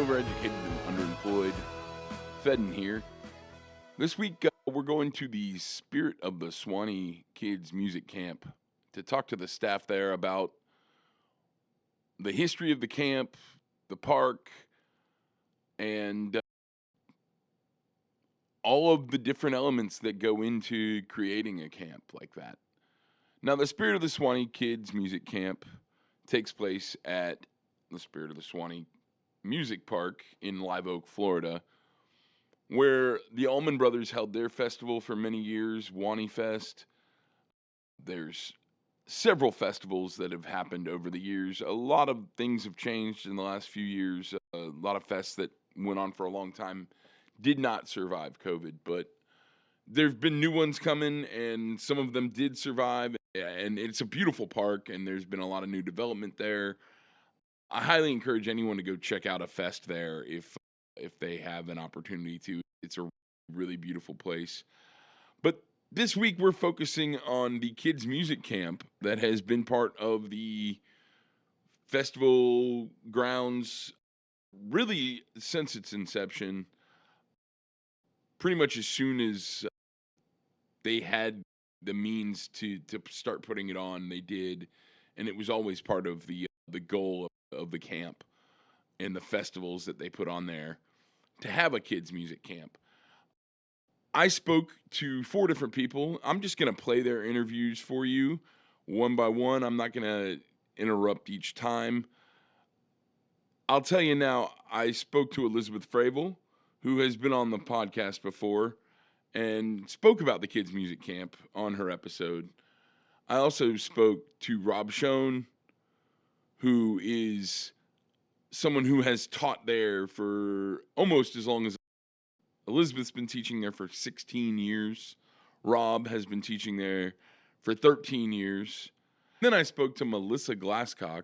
overeducated and underemployed. Fedden here. This week, we're going to the Spirit of the Suwannee Kids Music Camp to talk to the staff there about the history of the camp, the park, and all of the different elements that go into creating a camp like that. Now, the Spirit of the Suwannee Kids Music Camp takes place at the Spirit of the Suwannee Music Park in Live Oak, Florida, where the Allman Brothers held their festival for many years, Suwannee Fest. There's several festivals that have happened over the years. A lot of things have changed in the last few years. A lot of fests that went on for a long time did not survive COVID, but there've been new ones coming, and some of them did survive. And it's a beautiful park, and there's been a lot of new development there. I highly encourage anyone to go check out a fest there if they have an opportunity to. It's a really beautiful place. But this week we're focusing on the kids' music camp that has been part of the festival grounds really since its inception. Pretty much as soon as they had the means to start putting it on, they did, and it was always part of the goal of the camp and the festivals that they put on there to have a kids music camp. I spoke to 4 different people. I'm just going to play their interviews for you one by one. I'm not going to interrupt each time. I'll tell you now, I spoke to Elizabeth Fravel, who has been on the podcast before and spoke about the kids music camp on her episode. I also spoke to Rob Schoen, who is someone who has taught there for almost as long as Elizabeth's been teaching there for 16 years. Rob has been teaching there for 13 years. Then I spoke to Melissa Glasscock,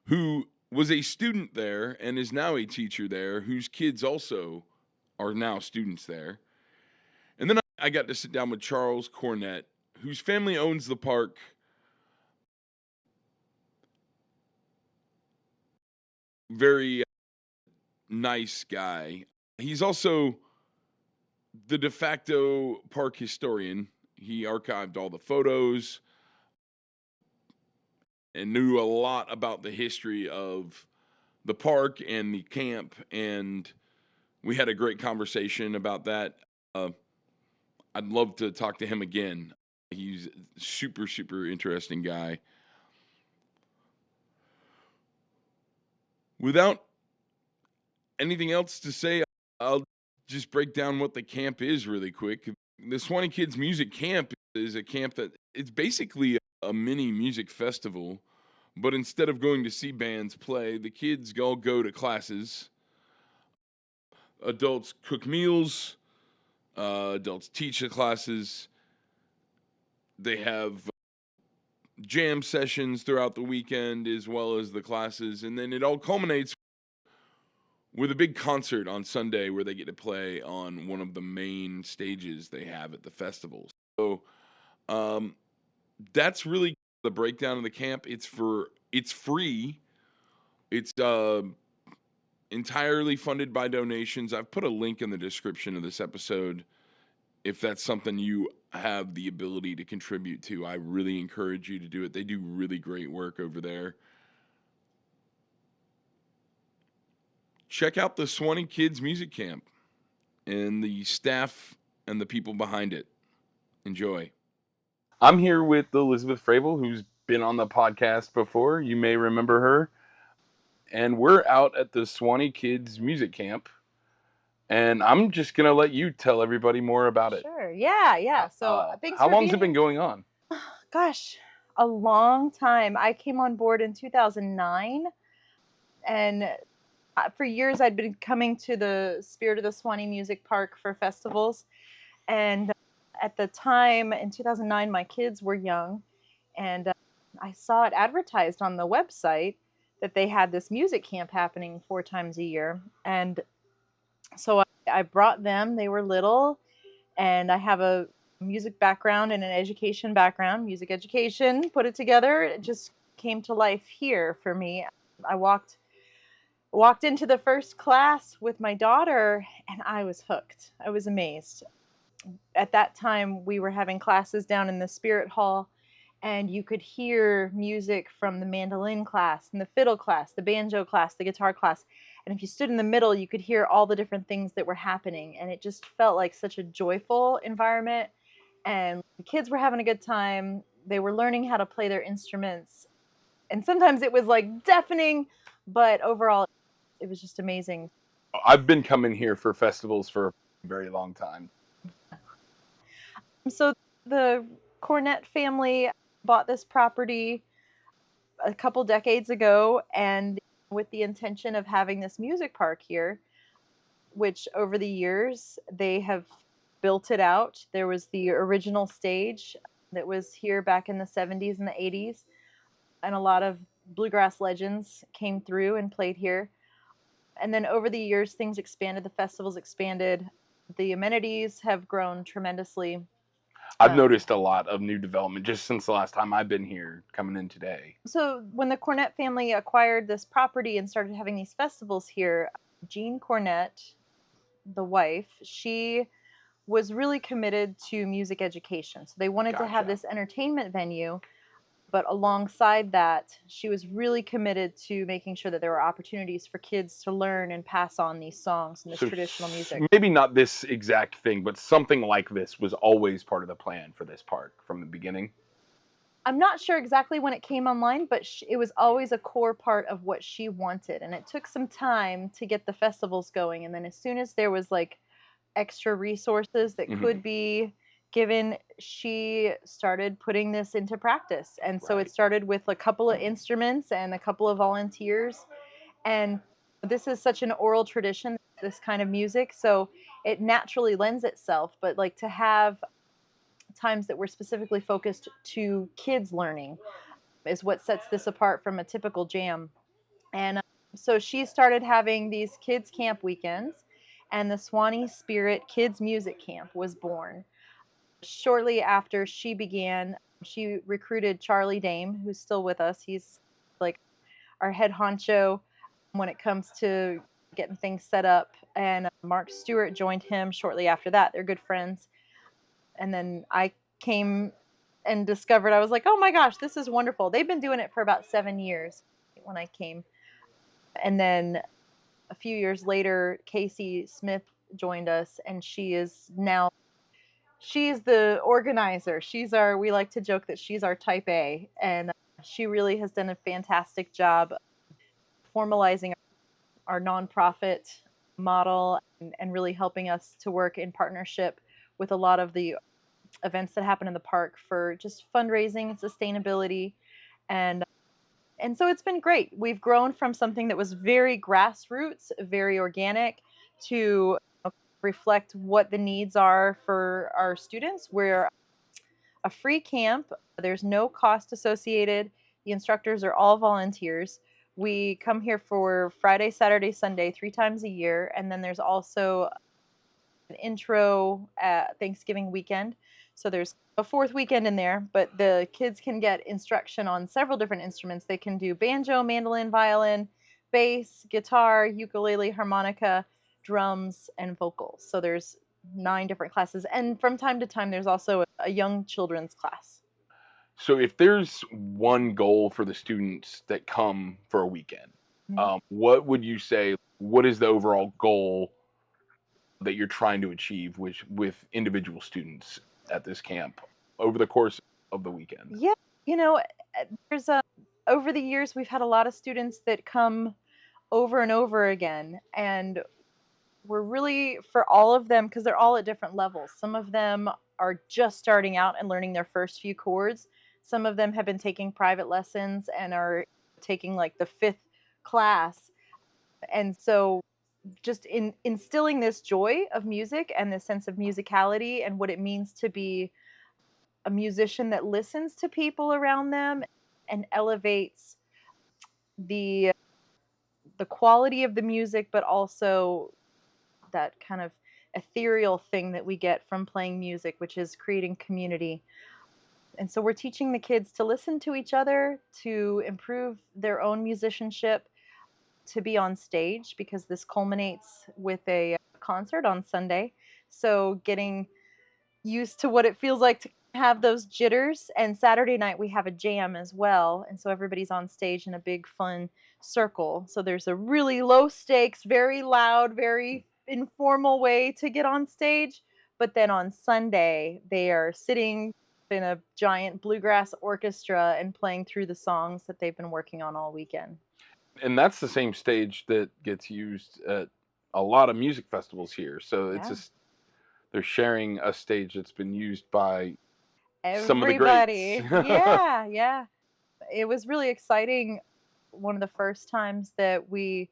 who was a student there and is now a teacher there, whose kids also are now students there. And then I got to sit down with Charles Cornett, whose family owns the park. Very nice guy. He's also the de facto park historian. He archived all the photos and knew a lot about the history of the park and the camp, and we had a great conversation about that. I'd love to talk to him again. He's a super, super interesting guy. Without anything else to say, I'll just break down what the camp is really quick. The Suwannee Kids Music Camp is a camp that it's basically a mini music festival, but instead of going to see bands play, the kids all go to classes. Adults cook meals, adults teach the classes. They have jam sessions throughout the weekend as well as the classes, and then it all culminates with a big concert on Sunday where they get to play on one of the main stages they have at the festivals. So that's really the breakdown of the camp. It's free. It's entirely funded by donations. I've put a link in the description of this episode if that's something you have the ability to contribute to. I really encourage you to do it. They do really great work over there. Check out the Suwannee Kids Music Camp and the staff and the people behind it. Enjoy. I'm here with Elizabeth Fravel, who's been on the podcast before. You may remember her. And we're out at the Suwannee Kids Music Camp. And I'm just going to let you tell everybody more about it. Sure. Yeah. So thanks how for long being has it been here. going on? Gosh, a long time. I came on board in 2009, and for years I'd been coming to the Spirit of the Suwannee Music Park for festivals. And at the time in 2009, my kids were young, and I saw it advertised on the website that they had this music camp happening 4 times a year. And so I brought them. They were little, and I have a music background and an education background, music education, put it together. It just came to life here for me. I walked Walked into the first class with my daughter and I was hooked. I was amazed. At that time, we were having classes down in the spirit hall, and you could hear music from the mandolin class and the fiddle class, the banjo class, the guitar class. And if you stood in the middle, you could hear all the different things that were happening. And it just felt like such a joyful environment. And the kids were having a good time. They were learning how to play their instruments. And sometimes it was like deafening, but overall, it was just amazing. I've been coming here for festivals for a very long time. So the Cornett family bought this property a couple decades ago, and with the intention of having this music park here, which over the years they have built it out. There was the original stage that was here back in the 70s and the 80s, and a lot of bluegrass legends came through and played here. And then over the years, things expanded, the festivals expanded, the amenities have grown tremendously. I've Uh, noticed a lot of new development just since the last time I've been here coming in today. so when the Cornett family acquired this property and started having these festivals here, Jean Cornett, the wife, she was really committed to music education. So they wanted to have Gotcha. this entertainment venue, but alongside that, she was really committed to making sure that there were opportunities for kids to learn and pass on these songs and this So traditional music. maybe not this exact thing, but something like this was always part of the plan for this park from the beginning. I'm not sure exactly when it came online, but it was always a core part of what she wanted. And it took some time to get the festivals going. And then as soon as there was like extra resources that Hmm. could be given, she started putting this into practice. And so it Right. started with a couple of instruments and a couple of volunteers. And this is such an oral tradition, this kind of music. So it naturally lends itself. But like to have times that were specifically focused to kids learning is what sets this apart from a typical jam. And so she started having these kids camp weekends, and the Suwannee Spirit Kids Music Camp was born. Shortly after she began, she recruited Charlie Dame, who's still with us. He's like our head honcho when it comes to getting things set up. And Mark Stewart joined him shortly after that. They're good friends. And then I came and discovered, I was like, oh my gosh, this is wonderful. They've been doing it for about 7 years when I came. And then a few years later, Casey Smith joined us, and she's the organizer. We like to joke that she's our type A, and she really has done a fantastic job formalizing our nonprofit model and really helping us to work in partnership with a lot of the events that happen in the park for just fundraising and sustainability. And so it's been great. We've grown from something that was very grassroots, very organic, to reflect what the needs are for our students. We're a free camp. There's no cost associated. The instructors are all volunteers. We come here for Friday, Saturday, Sunday, 3 times a year. And then there's also an intro at Thanksgiving weekend. So there's a fourth weekend in there, but the kids can get instruction on several different instruments. They can do banjo, mandolin, violin, bass, guitar, ukulele, harmonica, drums, and vocals. So there's 9 different classes. And from time to time, there's also a young children's class. So if there's one goal for the students that come for a weekend, Mhm. what would you say? What is the overall goal that you're trying to achieve with individual students at this camp over the course of the weekend? Yeah, there's over the years, we've had a lot of students that come over and over again. And we're really for all of them because they're all at different levels. Some of them are just starting out and learning their first few chords. Some of them have been taking private lessons and are taking like the fifth class. And so just in instilling this joy of music and this sense of musicality and what it means to be a musician that listens to people around them and elevates the quality of the music, but also that kind of ethereal thing that we get from playing music, which is creating community. And so we're teaching the kids to listen to each other, to improve their own musicianship, to be on stage because this culminates with a concert on Sunday. So getting used to what it feels like to have those jitters. And Saturday night we have a jam as well, and so everybody's on stage in a big fun circle. So there's a really low stakes, very loud, very informal way to get on stage. But then on Sunday they are sitting in a giant bluegrass orchestra and playing through the songs that they've been working on all weekend. And that's the same stage that gets used at a lot of music festivals here. So it's Yeah. just they're sharing a stage that's been used by some of the greats. Everybody. Yeah, yeah. It was really exciting. One of the first times that we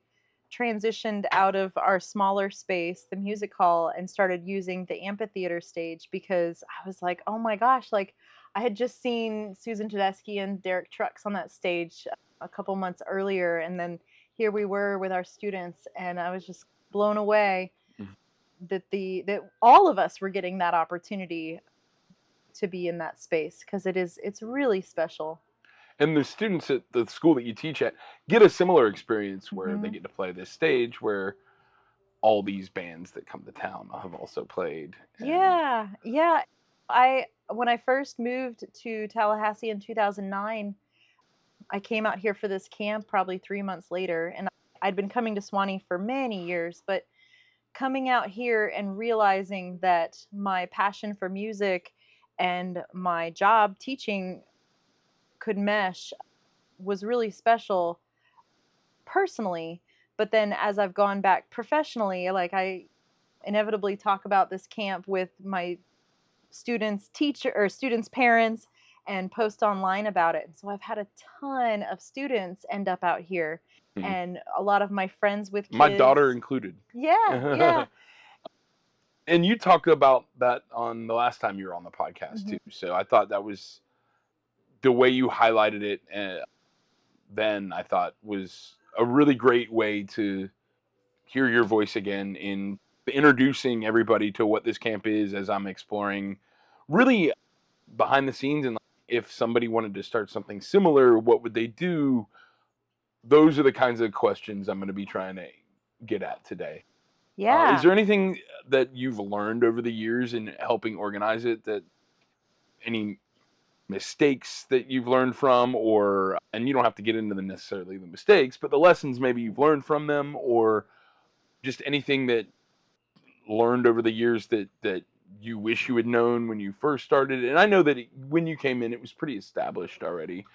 transitioned out of our smaller space, the music hall, and started using the amphitheater stage because I was like, oh my gosh, like I had just seen Susan Tedeschi and Derek Trucks on that stage a couple months earlier. And then here we were with our students, and I was just blown away that all of us were getting that opportunity to be in that space because it's really special. And the students at the school that you teach at get a similar experience where they Mhm. get to play this stage where all these bands that come to town have also played. And Yeah, yeah. I When I first moved to Tallahassee in 2009, I came out here for this camp probably 3 months later, and I'd been coming to Suwannee for many years, but coming out here and realizing that my passion for music and my job teaching could mesh was really special personally. But then as I've gone back professionally, like I inevitably talk about this camp with my students' parents and post online about it. And so I've had a ton of students end up out here, hmm, and a lot of my friends with my daughter kids. included. Yeah, yeah. And you talked about that on the last time you were on the podcast Mhm. too. So I thought that was the way you highlighted it. Then I thought was a really great way to hear your voice again in introducing everybody to what this camp is as I'm exploring really behind the scenes and like, if somebody wanted to start something similar, what would they do? Those are the kinds of questions I'm going to be trying to get at today. Is Yeah. there anything that you've learned over the years in helping organize it that any mistakes that you've learned from or and you don't have to get into the necessarily the mistakes but the lessons maybe you've learned from them or just anything that learned over the years that you wish you had known when you first started? And I know that when you came in, it was pretty established already,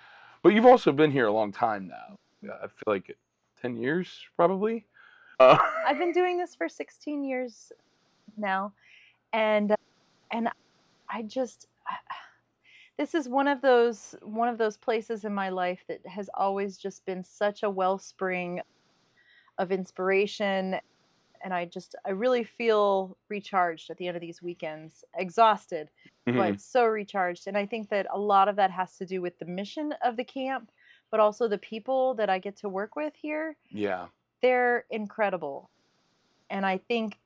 but you've also been here a long time now. I feel like 10 years probably. Uh, I've been doing this for 16 years now, and and I just this is one of those places in my life that has always just been such a wellspring of inspiration. And I really feel recharged at the end of these weekends, exhausted, mhm, but so recharged. And I think that a lot of that has to do with the mission of the camp, but also the people that I get to work with here. yeah, They're incredible. And I think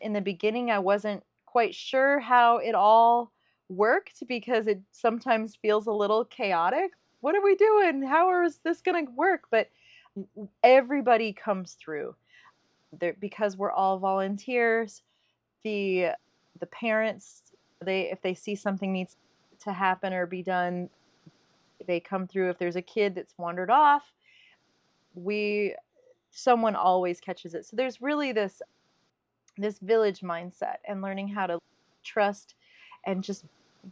in the beginning I wasn't quite sure how it all worked because it sometimes feels a little chaotic. What are we doing? How is this going to work? But everybody comes through there because we're all volunteers. The the parents, they if they see something needs to happen or be done, they come through. If there's a kid that's wandered off, we someone always catches it. So there's really this village mindset and learning how to trust and just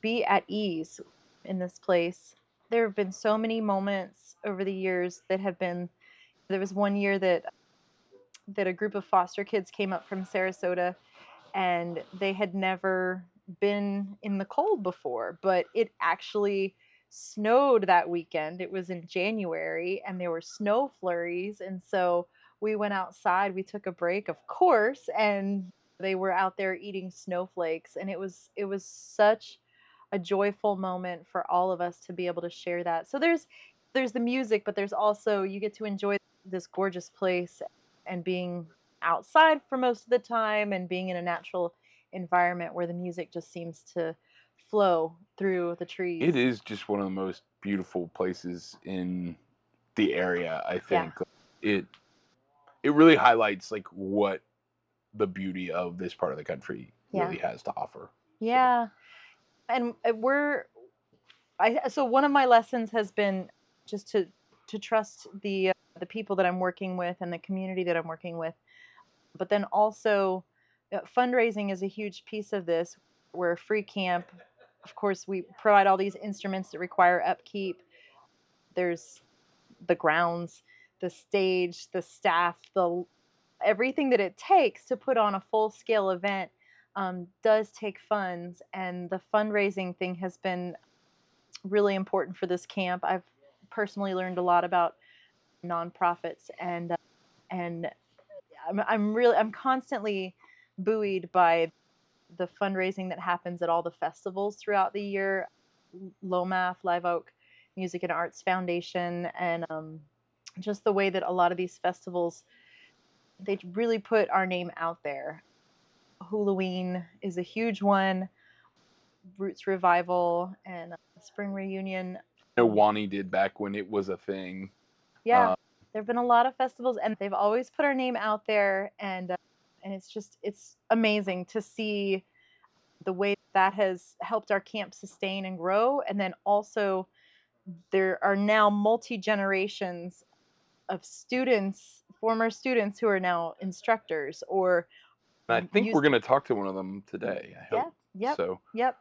be at ease in this place. There have been so many moments over the years that have been there was one year that a group of foster kids came up from Sarasota, and they had never been in the cold before, but it actually snowed that weekend. It was in January and there were snow flurries, and so we went outside, we took a break, of course, and they were out there eating snowflakes, and it was such a joyful moment for all of us to be able to share that. So there's the music, but there's also you get to enjoy this gorgeous place and being outside for most of the time and being in a natural environment where the music just seems to flow through the it trees. is just one of the most beautiful places in the area. I Yeah. think it. it really highlights like what the beauty of this part of the country Yeah. really has to offer. Yeah. And so one of my lessons has been just to trust the people that I'm working with and the community that I'm working with. But then also, fundraising is a huge piece of this. We're a free camp. Of course, we provide all these instruments that require upkeep. There's the grounds, the stage, the staff, the everything that it takes to put on a full scale event does take funds. And the fundraising thing has been really important for this camp. I've personally learned a lot about nonprofits, and I'm constantly buoyed by the fundraising that happens at all the festivals throughout the year. LOMAF, Live Oak Music and Arts Foundation, and just the way that a lot of these festivals, they really put our name out there. Halloween is a huge one, Roots Revival, and Spring Reunion. I know Wani did back when it was a thing. Yeah, there have been a lot of festivals, and they've always put our name out there, and it's amazing to see the way that has helped our camp sustain and grow. And then also, there are now multi generations of students, former students, who are now instructors or And I think we're use. going to talk to one of them today. I Yeah, hope. yep, So yep,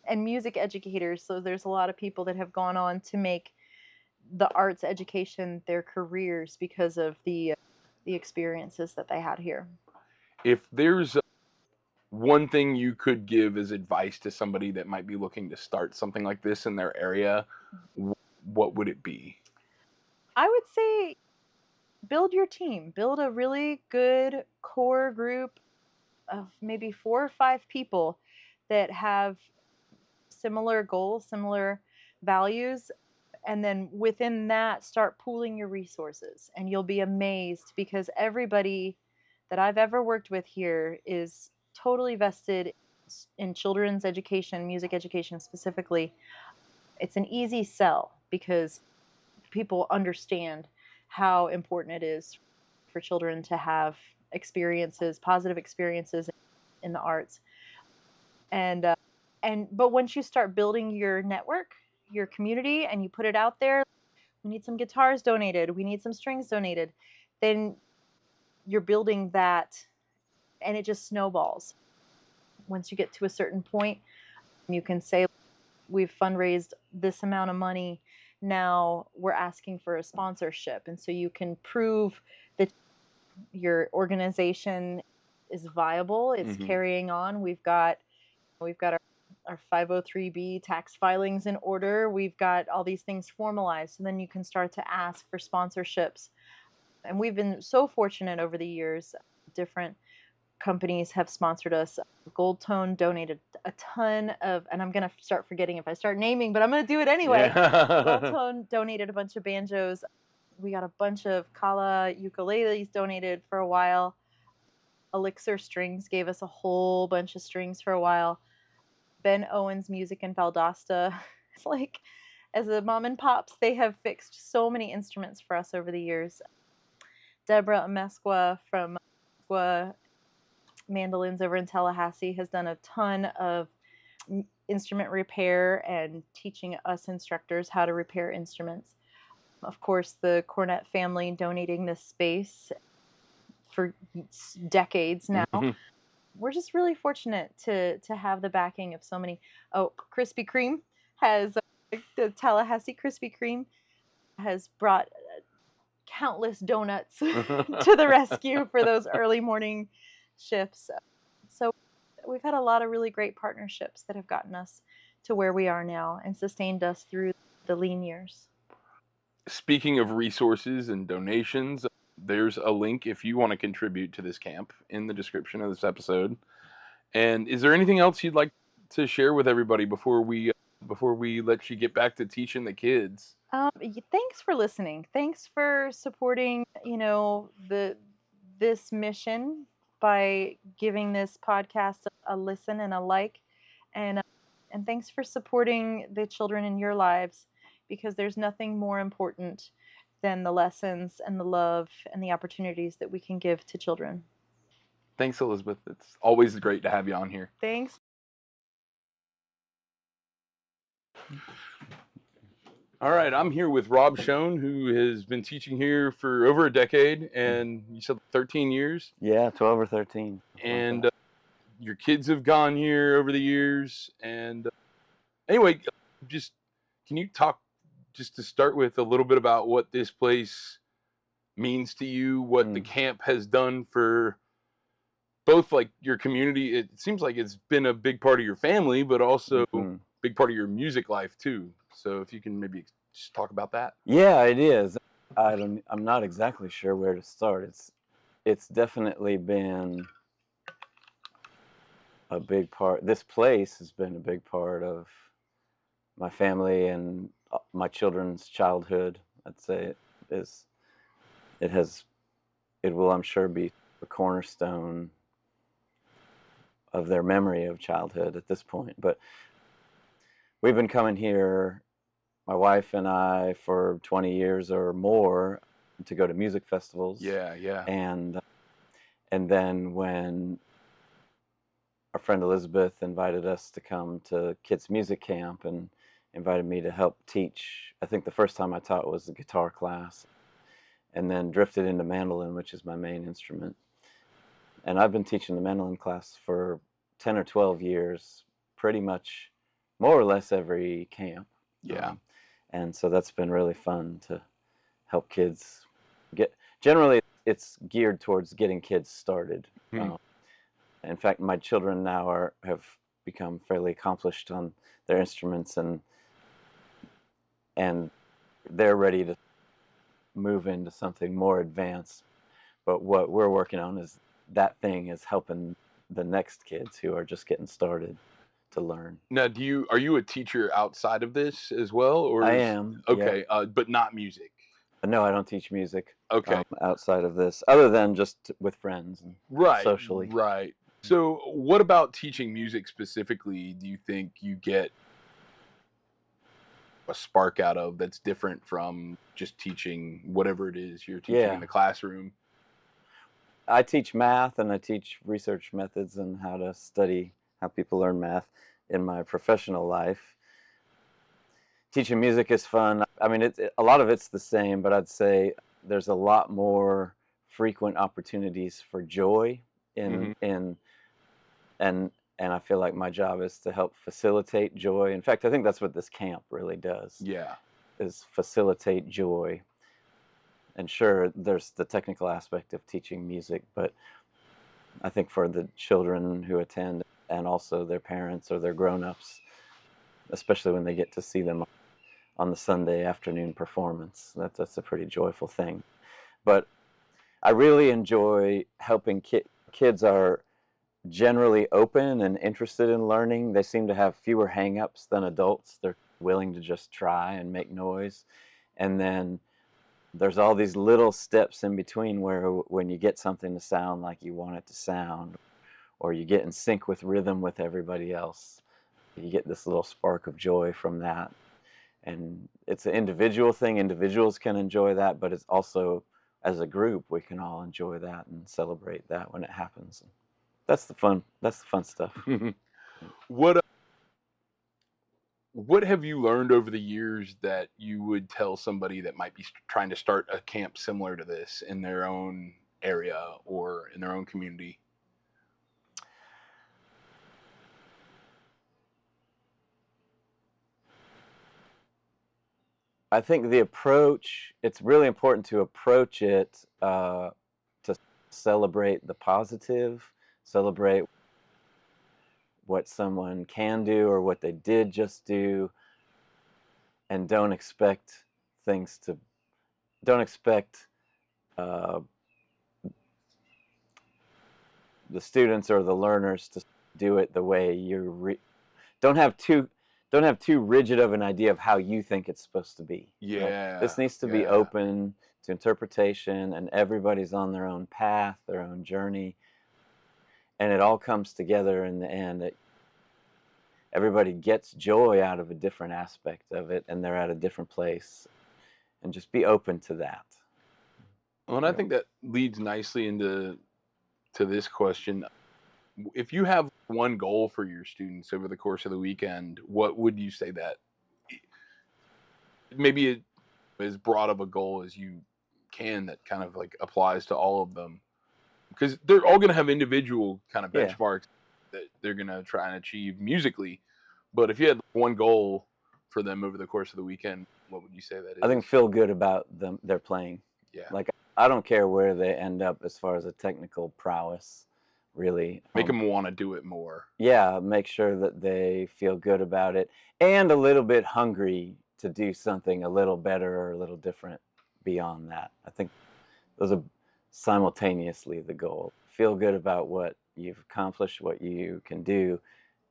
and music educators. So there's a lot of people that have gone on to make the arts education their careers because of the experiences that they had here. if there's one thing you could give as advice to somebody that might be looking to start something like this in their area, what would it be? I would say build your team, build a really good core group of maybe 4 or 5 people that have similar goals, similar values, and then within that start pooling your resources, and you'll be amazed because everybody that I've ever worked with here is totally vested in children's education, music education specifically. It's an easy sell because people understand how important it is for children to have experiences, positive experiences in the arts. And but once you start building your network, your community, and you put it out there, we need some guitars donated, we need some strings donated, then you're building that, and it just snowballs. Once you get to a certain point, you can say, we've fundraised this amount of money, now we're asking for a sponsorship. And so you can prove that your organization is viable, it's carrying on. We've got our 503B tax filings in order. We've got all these things formalized. And then you can start to ask for sponsorships. And we've been so fortunate over the years. Different companies have sponsored us. Gold Tone donated a ton of, and I'm going to start forgetting if I start naming, but I'm going to do it anyway. Yeah. Gold Tone donated a bunch of banjos. We got a bunch of kala ukuleles donated for a while. Elixir Strings gave us a whole bunch of strings for a while. Ben Owens Music in Valdosta. It's like, as a mom and pops, they have fixed so many instruments for us over the years. Deborah Amesqua from Amesqua Mandolins over in Tallahassee has done a ton of instrument repair and teaching us instructors how to repair instruments. Of course, the Cornett family donating this space for decades now. We're just really fortunate to have the backing of so many. Oh, Krispy Kreme has the Tallahassee Krispy Kreme has brought countless donuts to the rescue for those early morning shifts. So we've had a lot of really great partnerships that have gotten us to where we are now and sustained us through the lean years. Speaking of resources and donations, there's a link if you want to contribute to this camp in the description of this episode. And is there anything else you'd like to share with everybody before we let you get back to teaching the kids? Thanks for listening. Thanks for supporting, this mission by giving this podcast a listen and a like, and and thanks for supporting the children in your lives, because there's nothing more important than the lessons and the love and the opportunities that we can give to children. Thanks, Elizabeth. It's always great to have you on here. Thanks. All right, I'm here with Rob Schoen, who has been teaching here for over a decade, and you said 13 years. Yeah, 12 or 13. And your kids have gone here over the years. And anyway, just can you talk just to start with a little bit about what this place means to you, what the camp has done for both like your community? It seems like it's been a big part of your family, but also big part of your music life too. So if you can maybe just talk about that. Yeah, it is. I'm not exactly sure where to start. It's definitely been a big part. This place has been a big part of my family and my children's childhood. I'd say it will, I'm sure, be a cornerstone of their memory of childhood at this point. But we've been coming here, my wife and I, for 20 years or more to go to music festivals. Yeah. And then when our friend Elizabeth invited us to come to Kids Music Camp and invited me to help teach, I think the first time I taught was the guitar class, and then drifted into mandolin, which is my main instrument. And I've been teaching the mandolin class for 10 or 12 years, pretty much more or less every camp. Yeah. And so that's been really fun to help kids generally it's geared towards getting kids started. In fact, my children now have become fairly accomplished on their instruments, and they're ready to move into something more advanced. But what we're working on is helping the next kids who are just getting started to learn. Now, are you a teacher outside of this as well, or I am. Okay, yeah. but not music. No, I don't teach music. Okay. Outside of this, other than just with friends and socially. Right. So, what about teaching music specifically do you think you get a spark out of that's different from just teaching whatever it is you're teaching in the classroom? I teach math and I teach research methods and how to study how people learn math in my professional life. Teaching music is fun. I mean, a lot of it's the same, but I'd say there's a lot more frequent opportunities for joy and I feel like my job is to help facilitate joy. In fact, I think that's what this camp really does. Yeah. Is facilitate joy. And sure, there's the technical aspect of teaching music, but I think for the children who attend and also their parents or their grown-ups, especially when they get to see them on the Sunday afternoon performance, that's a pretty joyful thing. But I really enjoy helping kids are generally open and interested in learning. They seem to have fewer hang-ups than adults. They're willing to just try and make noise. And then there's all these little steps in between where when you get something to sound like you want it to sound, or you get in sync with rhythm with everybody else, you get this little spark of joy from that. And it's an individual thing. Individuals can enjoy that, but it's also, as a group, we can all enjoy that and celebrate that when it happens. That's the fun stuff. What have you learned over the years that you would tell somebody that might be trying to start a camp similar to this in their own area or in their own community? I think it's really important to approach it to celebrate the positive, celebrate what someone can do or what they did just do, and don't expect the students or the learners to do it the way don't have too rigid of an idea of how you think it's supposed to be. Yeah. This needs to be open to interpretation, and everybody's on their own path, their own journey, and it all comes together in the end. Everybody gets joy out of a different aspect of it, and they're at a different place. and just be open to that. Well, and I Yeah. think that leads nicely into this question. If you have one goal for your students over the course of the weekend, what would you say that maybe it as broad of a goal as you can that kind of like applies to all of them? Because they're all going to have individual kind of Yeah. benchmarks that they're going to try and achieve musically. But if you had one goal for them over the course of the weekend, what would you say that is? I think feel good about them, their playing. Yeah. Like, I don't care where they end up as far as a technical prowess, really. Make them want to do it more. Yeah, make sure that they feel good about it and a little bit hungry to do something a little better or a little different beyond that. I think those are simultaneously the goal. Feel good about what you've accomplished, what you can do,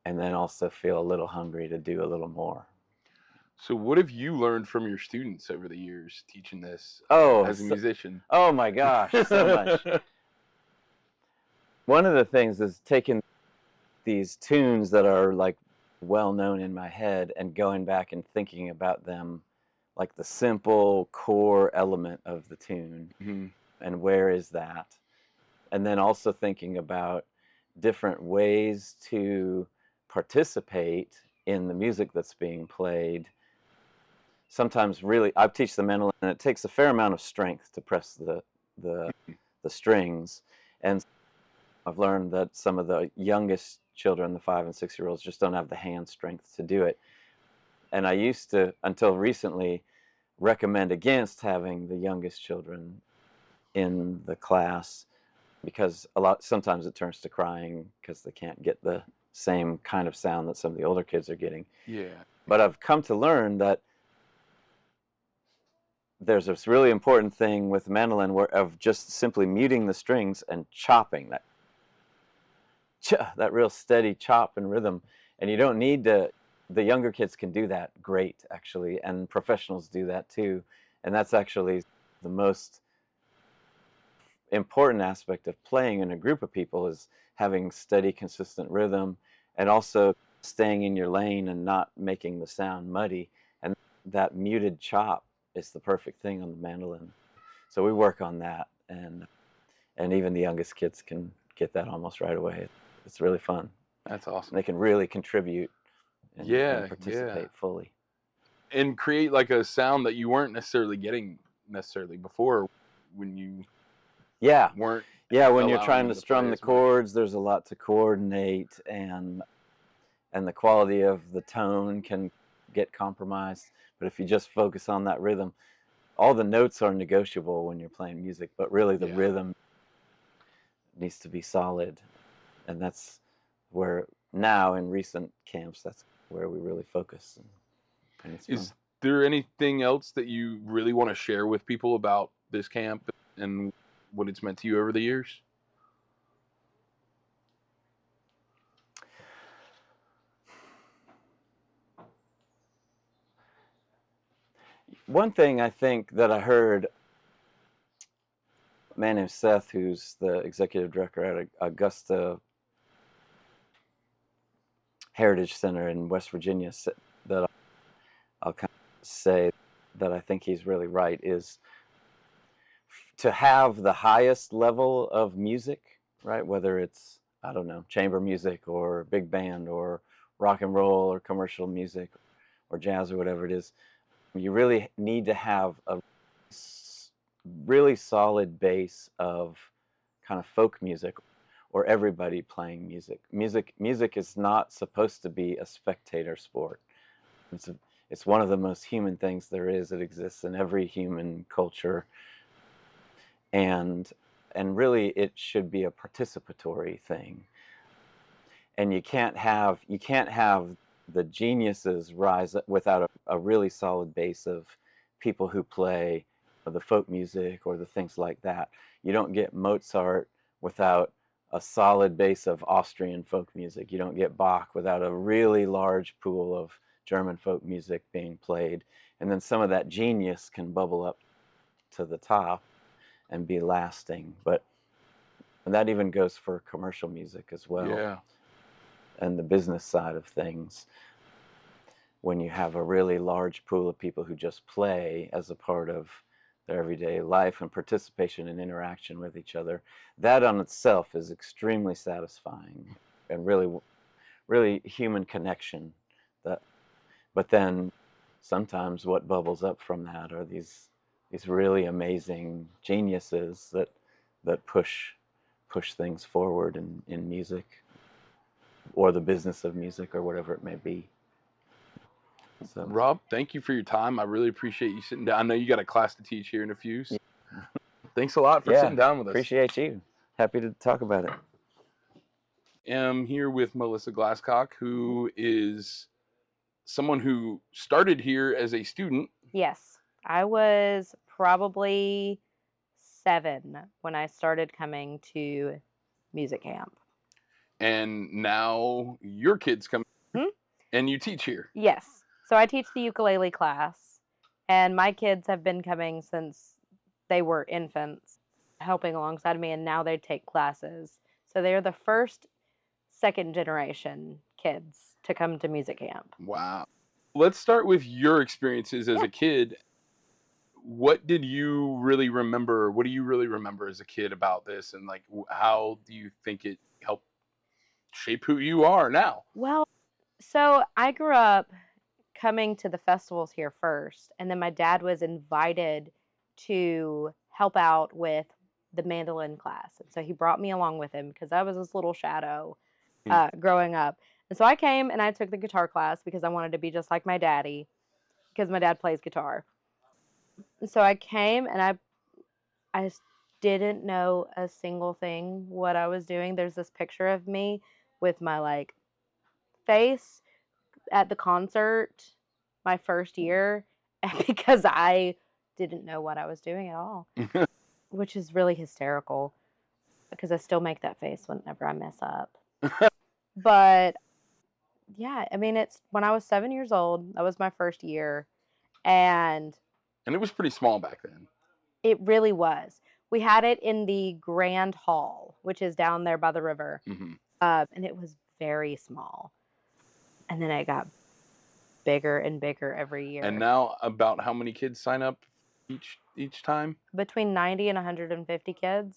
and then also feel a little hungry to do a little more. So what have you learned from your students over the years teaching this as a musician? Oh my gosh, so much. One of the things is taking these tunes that are like well known in my head and going back and thinking about them, like the simple core element of the tune. Mm-hmm. And where is that? And then also thinking about different ways to participate in the music that's being played. Sometimes really, I teach the mandolin, and it takes a fair amount of strength to press the strings. And I've learned that some of the youngest children, the 5 and 6-year-olds, just don't have the hand strength to do it. And I used to, until recently, recommend against having the youngest children in the class because sometimes it turns to crying because they can't get the same kind of sound that some of the older kids are getting. Yeah. But I've come to learn that there's this really important thing with mandolin of just simply muting the strings and chopping that real steady chop and rhythm. And you don't need to, the younger kids can do that great, actually, and professionals do that too. And that's actually the most important aspect of playing in a group of people, is having steady, consistent rhythm and also staying in your lane and not making the sound muddy. And that muted chop is the perfect thing on the mandolin. So we work on that, and even the youngest kids can get that almost right away. It's really fun. That's awesome. They can really contribute and participate fully. And create like a sound that you weren't necessarily getting before when you weren't. Yeah, when you're trying to strum the chords, there's a lot to coordinate, and the quality of the tone can get compromised. But if you just focus on that rhythm, all the notes are negotiable when you're playing music, but really the rhythm needs to be solid. And that's where now in recent camps, that's where we really focus. And it's fun. Is there anything else that you really want to share with people about this camp and what it's meant to you over the years? One thing I think that I heard a man named Seth, who's the executive director at Augusta Heritage Center in West Virginia, that I'll kind of say that I think he's really right, is to have the highest level of music, right? Whether it's, I don't know, chamber music or big band or rock and roll or commercial music or jazz or whatever it is, you really need to have a really solid base of kind of folk music, or everybody playing music. Music is not supposed to be a spectator sport. It's one of the most human things there is. It exists in every human culture, and really it should be a participatory thing. And you can't have the geniuses rise without a really solid base of people who play the folk music or the things like that. You don't get Mozart without a solid base of Austrian folk music. You don't get Bach without a really large pool of German folk music being played. And then some of that genius can bubble up to the top and be lasting. And that even goes for commercial music as well. Yeah. And the business side of things. when you have a really large pool of people who just play as a part of their everyday life and participation and interaction with each other, that on itself is extremely satisfying and really human connection. That, but then sometimes what bubbles up from that are these really amazing geniuses that push things forward in music or the business of music or whatever it may be. So Rob, thank you for your time. I really appreciate you sitting down. I know you got a class to teach here in a few. So thanks a lot for sitting down with us. Appreciate you. Happy to talk about it. I'm here with Melissa Glasscock, who is someone who started here as a student. Yes, I was probably 7 when I started coming to music camp. And now your kids come and you teach here. Yes. So I teach the ukulele class, and my kids have been coming since they were infants, helping alongside me, and now they take classes. So they're the first second generation kids to come to music camp. Wow. Let's start with your experiences as a kid. What did you really remember? What do you really remember as a kid about this? And like, how do you think it helped shape who you are now? Well, so I grew up coming to the festivals here first, and then my dad was invited to help out with the mandolin class, and so he brought me along with him because I was this little shadow growing up. And so I came and I took the guitar class because I wanted to be just like my daddy, because my dad plays guitar. And so I came and I didn't know a single thing what I was doing. There's this picture of me with my like face at the concert my first year because I didn't know what I was doing at all, which is really hysterical because I still make that face whenever I mess up. But yeah, I mean, it's when I was 7 years old, that was my first year, and it was pretty small back then. it really was. We had it in the Grand Hall, which is down there by the river, and it was very small. And then it got bigger and bigger every year. And now, about how many kids sign up each time? Between 90 and 150 kids.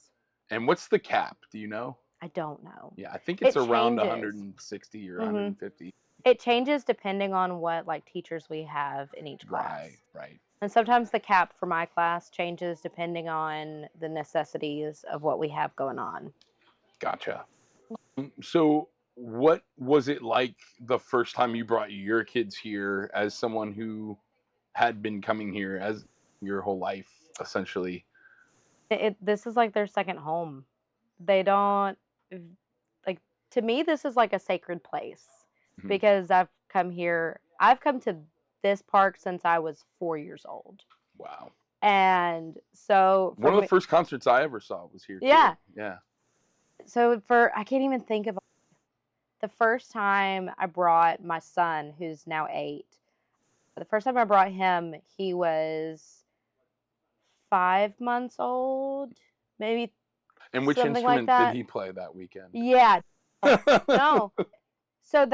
And what's the cap? Do you know? I don't know. Yeah, I think it's around changes. 160 or 150. It changes depending on what like teachers we have in each class. Right. And sometimes the cap for my class changes depending on the necessities of what we have going on. Gotcha. So what was it like the first time you brought your kids here as someone who had been coming here as your whole life, essentially? This is like their second home. They don't, like, to me, this is like a sacred place because I've come to this park since I was 4 years old. Wow. And so one of the first concerts I ever saw was here. Yeah. Too. Yeah. So I can't even think of the first time I brought my son, who's now 8. The first time I brought him, he was 5 months old, maybe. And which instrument did he play that weekend? Yeah. No. So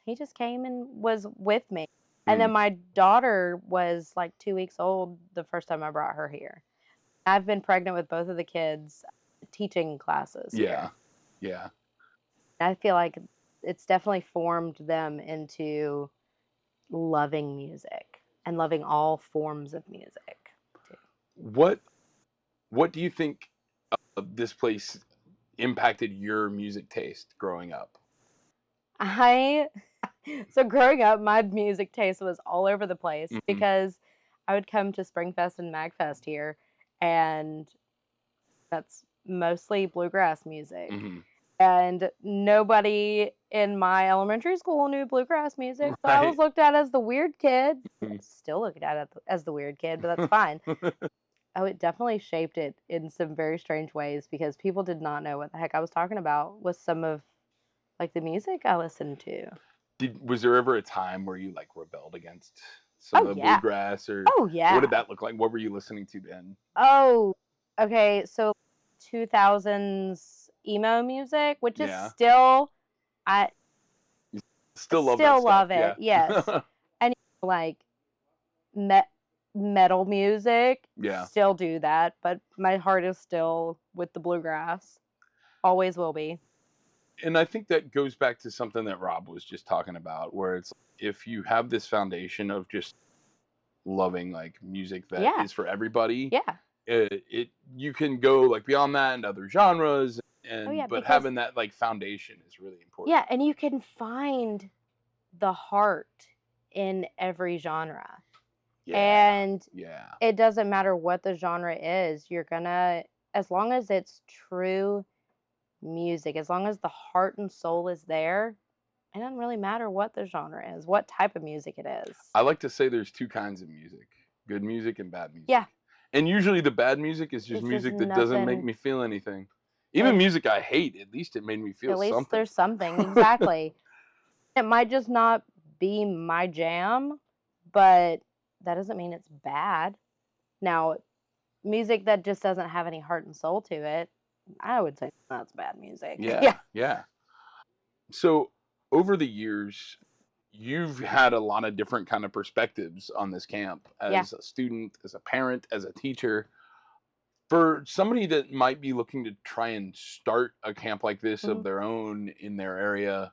he just came and was with me. And then my daughter was like 2 weeks old the first time I brought her here. I've been pregnant with both of the kids teaching classes here. Yeah. I feel like it's definitely formed them into loving music and loving all forms of music. What do you think this place impacted your music taste growing up? So growing up, my music taste was all over the place because I would come to Springfest and Magfest here, and that's mostly bluegrass music. And nobody in my elementary school knew bluegrass music, so I was looked at as the weird kid. Still looked at as the weird kid, but that's fine. Oh, it definitely shaped it in some very strange ways because people did not know what the heck I was talking about with some of like the music I listened to. Was there ever a time where you like rebelled against some of the bluegrass or what did that look like? What were you listening to then? Oh, okay. So 2000s emo music, which is still Still love that Still stuff. love it, yes. And like me- metal music, Yeah. still do that, but my heart is still with the bluegrass. Always will be. And I think that goes back to something that Rob was just talking about, where it's if you have this foundation of just loving like music that Yeah. is for everybody, Yeah. it you can go like beyond that and other genres, Oh yeah, but because having that like foundation is really important. yeah, and you can find the heart in every genre. Yeah. And Yeah. it doesn't matter what the genre is, as long as it's true music, as long as the heart and soul is there, it doesn't really matter what the genre is, what type of music it is. I like to say there's two kinds of music: good music and bad music. Yeah. And usually the bad music is just It's just music that doesn't make nothing. me feel anything. Even It, music I hate, at least it made me feel at least something. there's something. Exactly. It might just not be my jam, but that doesn't mean it's bad. Now, music that just doesn't have any heart and soul to it, I would say that's bad music. Yeah, yeah. So over the years, you've had a lot of different kind of perspectives on this camp Yeah. as a student, as a parent, as a teacher. For somebody that might be looking to try and start a camp like this of Mhm. their own in their area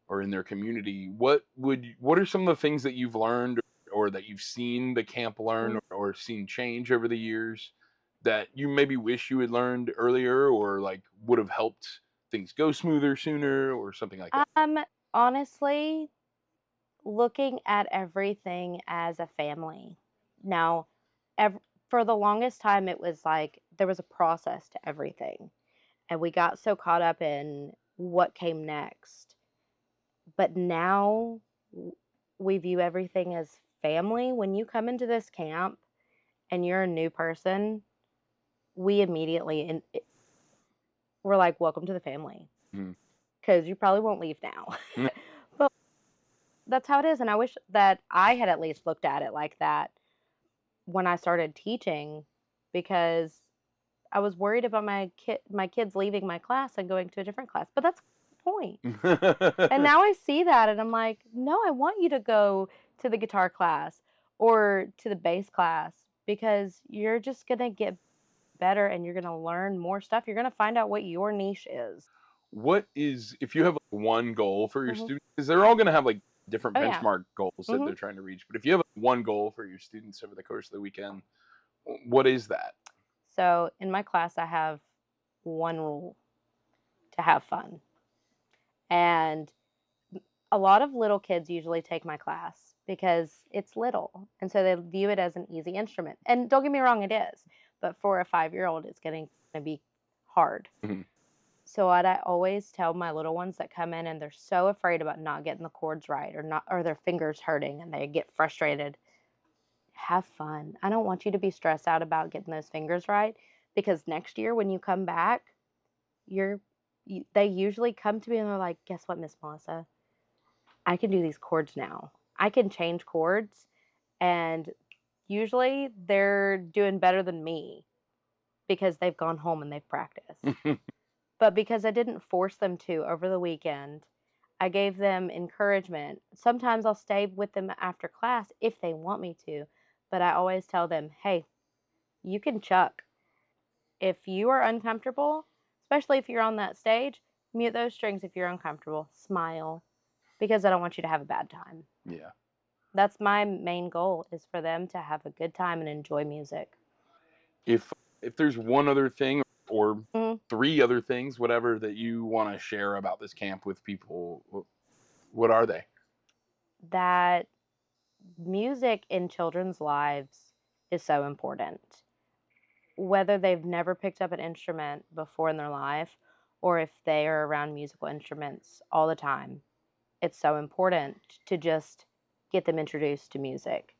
or in their community, what are some of the things that you've learned or that you've seen the camp learn Mhm. or seen change over the years that you maybe wish you had learned earlier or like would have helped things go smoother sooner or something like that? Um, Honestly, looking at everything as a family. Now, for the longest time, it was like there was a process to everything, and we got so caught up in what came next. But now we view everything as family. When you come into this camp and you're a new person, we immediately we're like, welcome to the family, Mhm. because you probably won't leave now. Mm. But that's how it is. And I wish that I had at least looked at it like that when I started teaching, because I was worried about my kids leaving my class and going to a different class. But that's the point. And now I see that and I'm like, no, I want you to go to the guitar class or to the bass class, because you're just going to get better and you're going to learn more stuff. You're going to find out what your niche is. What is if you have like, one goal for your Hmm. students? Because they're all going to have like different Oh, yeah. benchmark goals that Hmm. they're trying to reach. But if you have one goal for your students over the course of the weekend, what is that? So in my class, I have one rule: to have fun. And a lot of little kids usually take my class because it's little. And so they view it as an easy instrument. And don't get me wrong, it is. But for a 5-year-old, it's going to be hard. Mhm. So what I always tell my little ones that come in and they're so afraid about not getting the chords right, or their fingers hurting and they get frustrated, have fun. I don't want you to be stressed out about getting those fingers right, because next year when you come back, they usually come to me and they're like, "Guess what, Miss Melissa? I can do these chords now. I can change chords." And usually they're doing better than me because they've gone home and they've practiced. But because I didn't force them to over the weekend, I gave them encouragement. Sometimes I'll stay with them after class if they want me to, but I always tell them, hey, you can chuck. If you are uncomfortable, especially if you're on that stage, mute those strings if you're uncomfortable. Smile, because I don't want you to have a bad time. Yeah. That's my main goal, is for them to have a good time and enjoy music. If there's one other thing or Mhm. three other things, whatever that you want to share about this camp with people, what are they? That music in children's lives is so important. Whether they've never picked up an instrument before in their life, or if they are around musical instruments all the time, it's so important to just get them introduced to music,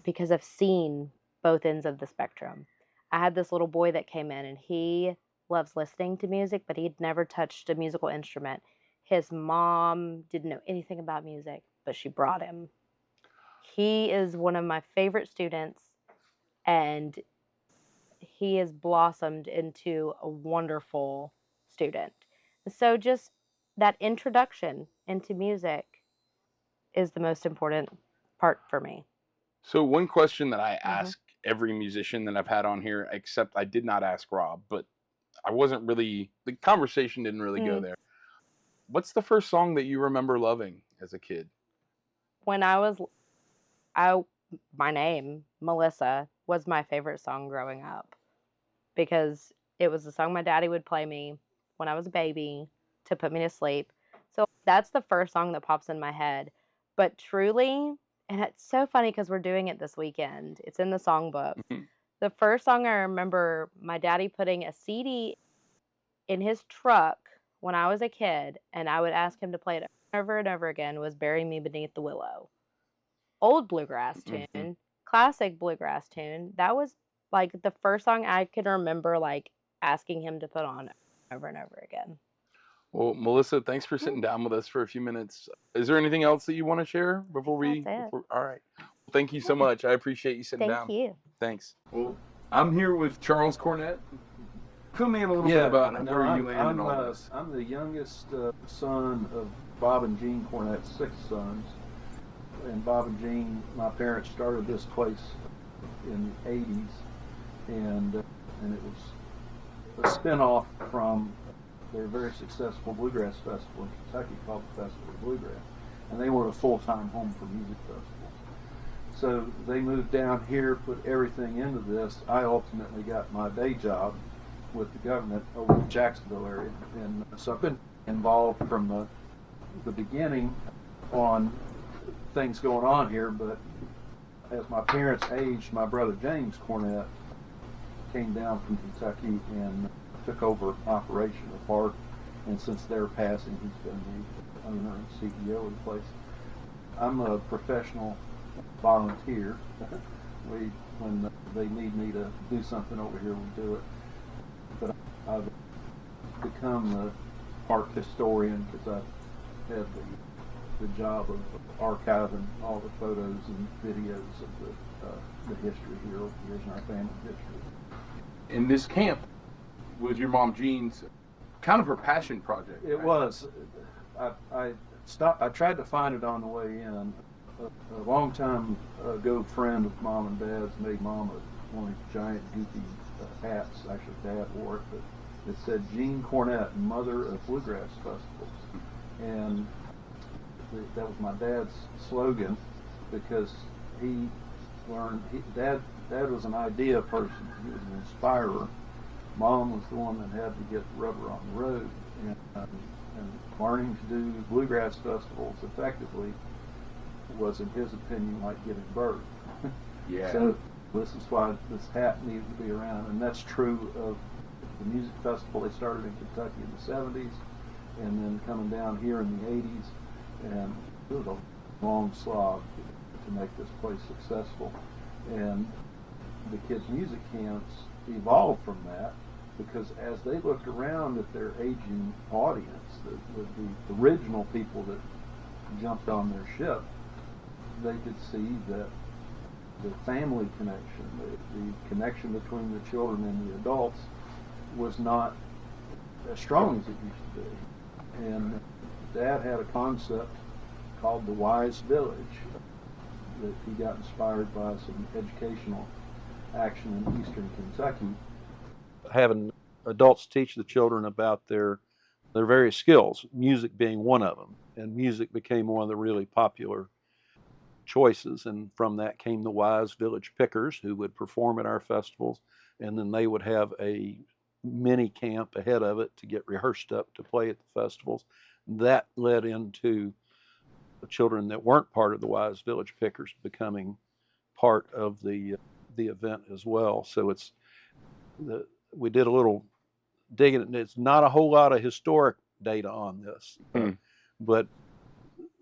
because I've seen both ends of the spectrum. I had this little boy that came in and he loves listening to music, but he'd never touched a musical instrument. His mom didn't know anything about music, but she brought him. He is one of my favorite students, and he has blossomed into a wonderful student. So just that introduction into music is the most important part for me. So one question that I Mhm. ask every musician that I've had on here, except I did not ask Rob, but I wasn't really, the conversation didn't really go Mm. there. What's the first song that you remember loving as a kid? When I my name, Melissa, was my favorite song growing up because it was the song my daddy would play me when I was a baby to put me to sleep. So that's the first song that pops in my head. But truly, and it's so funny because we're doing it this weekend, it's in the songbooks. Mhm. The first song I remember my daddy putting a CD in his truck when I was a kid, and I would ask him to play it over and over again, was Bury Me Beneath the Willow. Old bluegrass Mhm. tune, classic bluegrass tune. That was like the first song I can remember like asking him to put on over and over again. Well, Melissa, thanks for sitting down with us for a few minutes. Is there anything else that you want to share before That's we, it. all right. Well, thank you so much. I appreciate you sitting Thank down. you. Thanks. Well, I'm here with Charles Cornett. Fill me in a little bit about where you landed I'm, on this. I'm the youngest son of Bob and Jean Cornett's 6 sons. And Bob and Jean, my parents started this place in the 80s, and it was a spinoff from their very successful bluegrass festival in Kentucky called the Festival of Bluegrass. And they were a full-time home for music festivals. So they moved down here, put everything into this. I ultimately got my day job with the government over in the Jacksonville area. And so I've been involved from the beginning on things going on here, but as my parents aged, my brother James Cornett came down from Kentucky and took over operation of the park, and since their passing, he's been the owner and CEO of the place. I'm a professional volunteer. When they need me to do something over here, we do it. But I've become the art historian because I've had the job of archiving all the photos and videos of the history here over the years in our family history. In this camp with your mom Jean's, kind of her passion project. It right? was. I tried to find it on the way in. A long time ago friend of mom and dad's made mom one of these giant goofy hats. Actually, dad wore it, but it said Jean Cornett, mother of bluegrass festivals, and that was my dad's slogan because he learned. Dad was an idea person. He was an inspirer. Mom was the one that had to get the rubber on the road, and learning to do bluegrass festivals effectively was, in his opinion, like giving birth. Yeah. So this is why this hat needed to be around, and that's true of the music festival. They started in Kentucky in the 70s, and then coming down here in the 80s, and it was a long slog to make this place successful. And the kids' music camps evolved from that because as they looked around at their aging audience, the original people that jumped on their ship, they could see that the family connection, the connection between the children and the adults was not as strong as it used to be. And Dad had a concept called the Wise Village that he got inspired by some educational action in eastern Kentucky. Having adults teach the children about their various skills, music being one of them, and music became one of the really popular choices, and from that came the Wise Village Pickers, who would perform at our festivals, and then they would have a mini camp ahead of it to get rehearsed up to play at the festivals. That led into the children that weren't part of the Wise Village Pickers becoming part of the event as well. So we did a little digging, and it's not a whole lot of historic data on this, but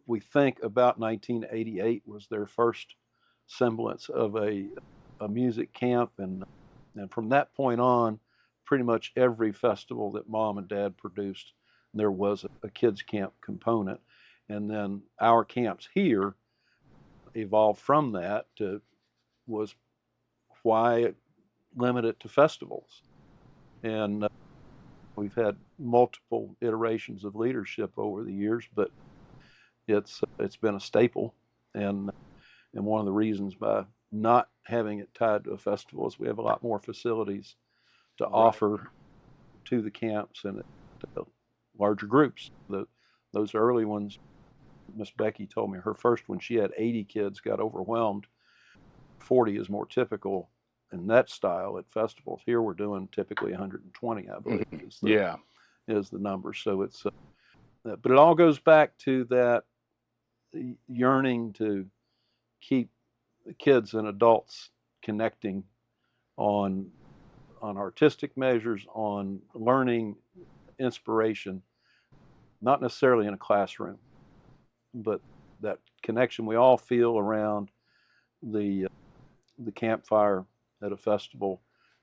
we think about 1988 was their first semblance of a music camp, and from that point on, pretty much every festival that Mom and Dad produced, there was a kids camp component, and then our camps here evolved from that was why it limited to festivals, and we've had multiple iterations of leadership over the years, but it's been a staple, and one of the reasons by not having it tied to a festival is we have a lot more facilities to offer to the camps and to larger groups. Those early ones, Miss Becky told me her first one, she had 80 kids, got overwhelmed. 40 is more typical in that style at festivals. Here we're doing typically 120, I believe, is the number. So it's, but it all goes back to that yearning to keep the kids and adults connecting on artistic measures, on learning, inspiration, not necessarily in a classroom, but that connection we all feel around the campfire at a festival,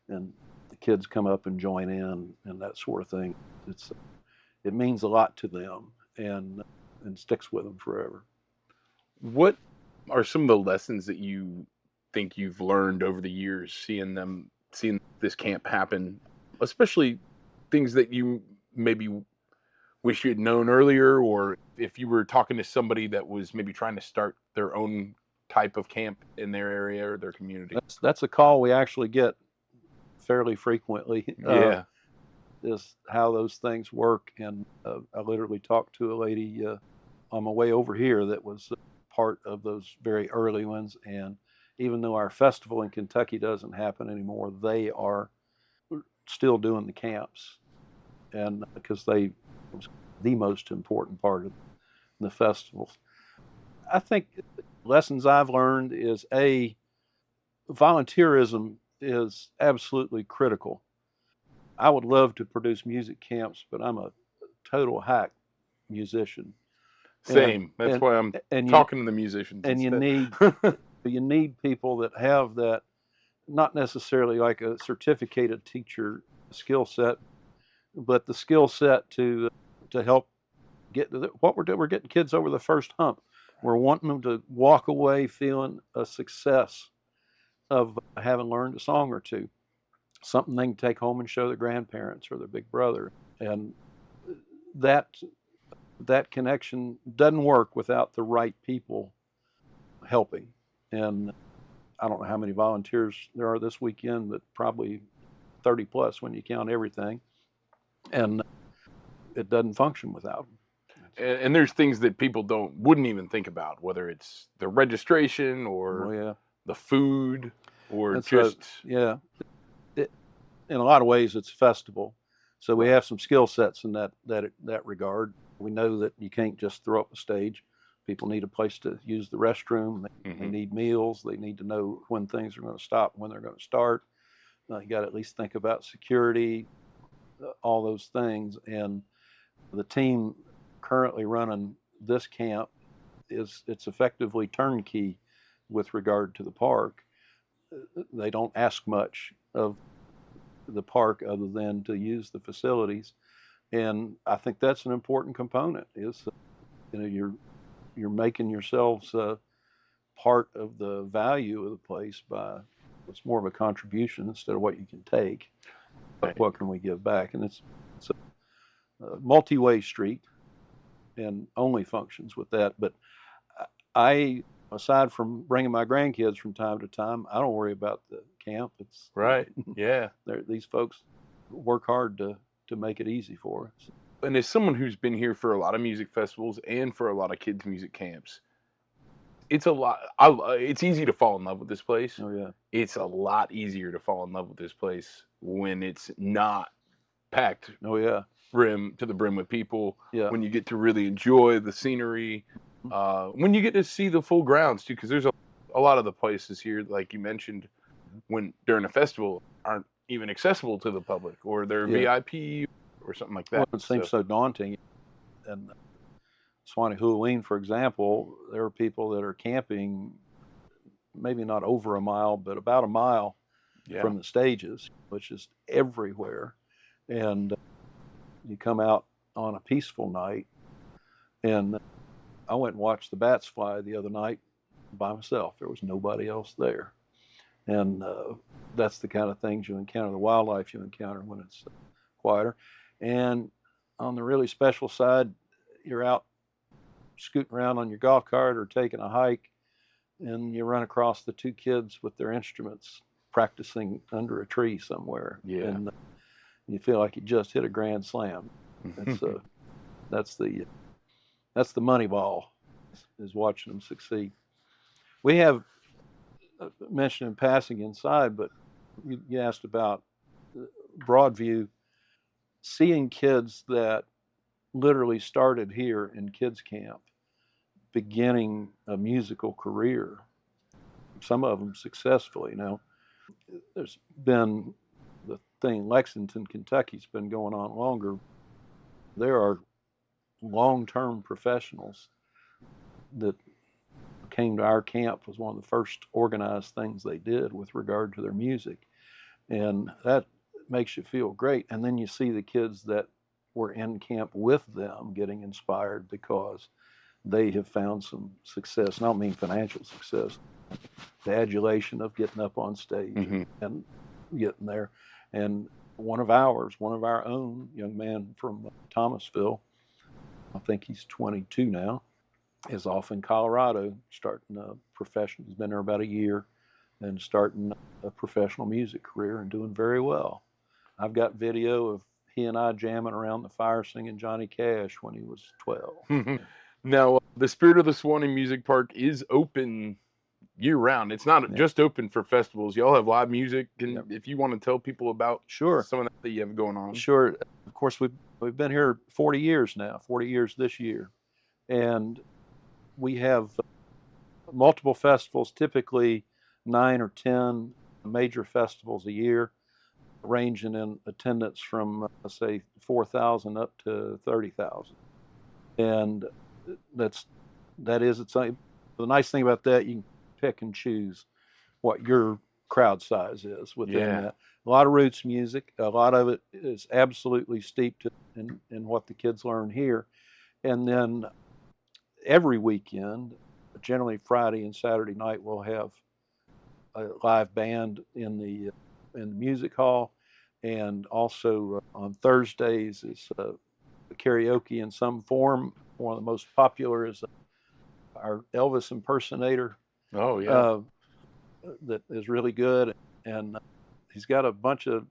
and the kids come up and join in and that sort of thing. It means a lot to them, and sticks with them forever. What are some of the lessons that you think you've learned over the years seeing this camp happen, especially things that you maybe wish you had known earlier, or if you were talking to somebody that was maybe trying to start their own type of camp in their area or their community? That's a call we actually get fairly frequently. Is how those things work. And I literally talked to a lady on my way over here that was part of those very early ones. And even though our festival in Kentucky doesn't happen anymore, they are still doing the camps, and because they was the most important part of the festivals. I think lessons I've learned is volunteerism is absolutely critical. I would love to produce music camps, but I'm a total hack musician. Same. That's why I'm talking to the musicians. And you need people that have that, not necessarily like a certificated teacher skill set, but the skill set to help get what we're doing. We're getting kids over the first hump. We're wanting them to walk away feeling a success of having learned a song or two, something they can take home and show their grandparents or their big brother. And that connection doesn't work without the right people helping. And I don't know how many volunteers there are this weekend, but probably 30 plus when you count everything. And it doesn't function without them. And there's things that people wouldn't even think about, whether it's the registration or the food or in a lot of ways it's a festival. So we have some skill sets in that regard. We know that you can't just throw up a stage. People need a place to use the restroom. They need meals. They need to know when things are going to stop, when they're going to start. You got to at least think about security, all those things. And the team currently running this camp it's effectively turnkey with regard to the park. They don't ask much of the park other than to use the facilities, and I think that's an important component. Is you're making yourselves part of the value of the place by it's more of a contribution instead of what you can take. But what can we give back? And it's a multi-way street, and only functions with that. But I, aside from bringing my grandkids from time to time, I don't worry about the camp. It's these folks work hard to make it easy for us. And as someone who's been here for a lot of music festivals and for a lot of kids' music camps, it's a lot. It's easy to fall in love with this place. Oh yeah. It's a lot easier to fall in love with this place when it's not packed. Oh yeah. Brim to the brim with people. Yeah. When you get to really enjoy the scenery, when you get to see the full grounds too, because there's a lot of the places here, like you mentioned, when during a festival aren't even accessible to the public, or they're VIP or something like that. Well, it seems so daunting. And Suwannee Halloween, for example, there are people that are camping maybe not over a mile, but about a mile from the stages, which is everywhere. And you come out on a peaceful night, and I went and watched the bats fly the other night by myself. There was nobody else there. And that's the kind of things you encounter, the wildlife you encounter when it's quieter. And on the really special side, you're out scooting around on your golf cart or taking a hike, and you run across the two kids with their instruments practicing under a tree somewhere. Yeah. And you feel like you just hit a grand slam. It's that's the money ball, is watching them succeed. We have mentioned in passing inside, but you asked about Broadview, seeing kids that literally started here in kids camp beginning a musical career, some of them successfully. Now, there's been the thing, Lexington, Kentucky's been going on longer. There are long-term professionals that came to our camp. Was one of the first organized things they did with regard to their music, and that makes you feel great. And then you see the kids that were in camp with them getting inspired because they have found some success. And I don't mean financial success, the adulation of getting up on stage and getting there. And one of our own young man from Thomasville, I think he's 22 now, is off in Colorado starting a profession. He's been there about a year and starting a professional music career and doing very well. I've got video of he and I jamming around the fire singing Johnny Cash when he was 12. Now, the Spirit of the Suwannee Music Park is open year round. It's not just open for festivals. Y'all have live music, and if you want to tell people about some of that you have going on. Sure. Of course, we've been here 40 years now, 40 years this year. And we have multiple festivals, typically 9 or 10 major festivals a year, ranging in attendance from, say, 4,000 up to 30,000. And the nice thing about that, you can pick and choose what your crowd size is within that. A lot of roots music, a lot of it is absolutely steeped in what the kids learn here. And then every weekend, generally Friday and Saturday night, we'll have a live band in the music hall, and also on Thursdays is karaoke in some form. One of the most popular is our Elvis impersonator. Oh yeah, that is really good, and he's got a bunch of,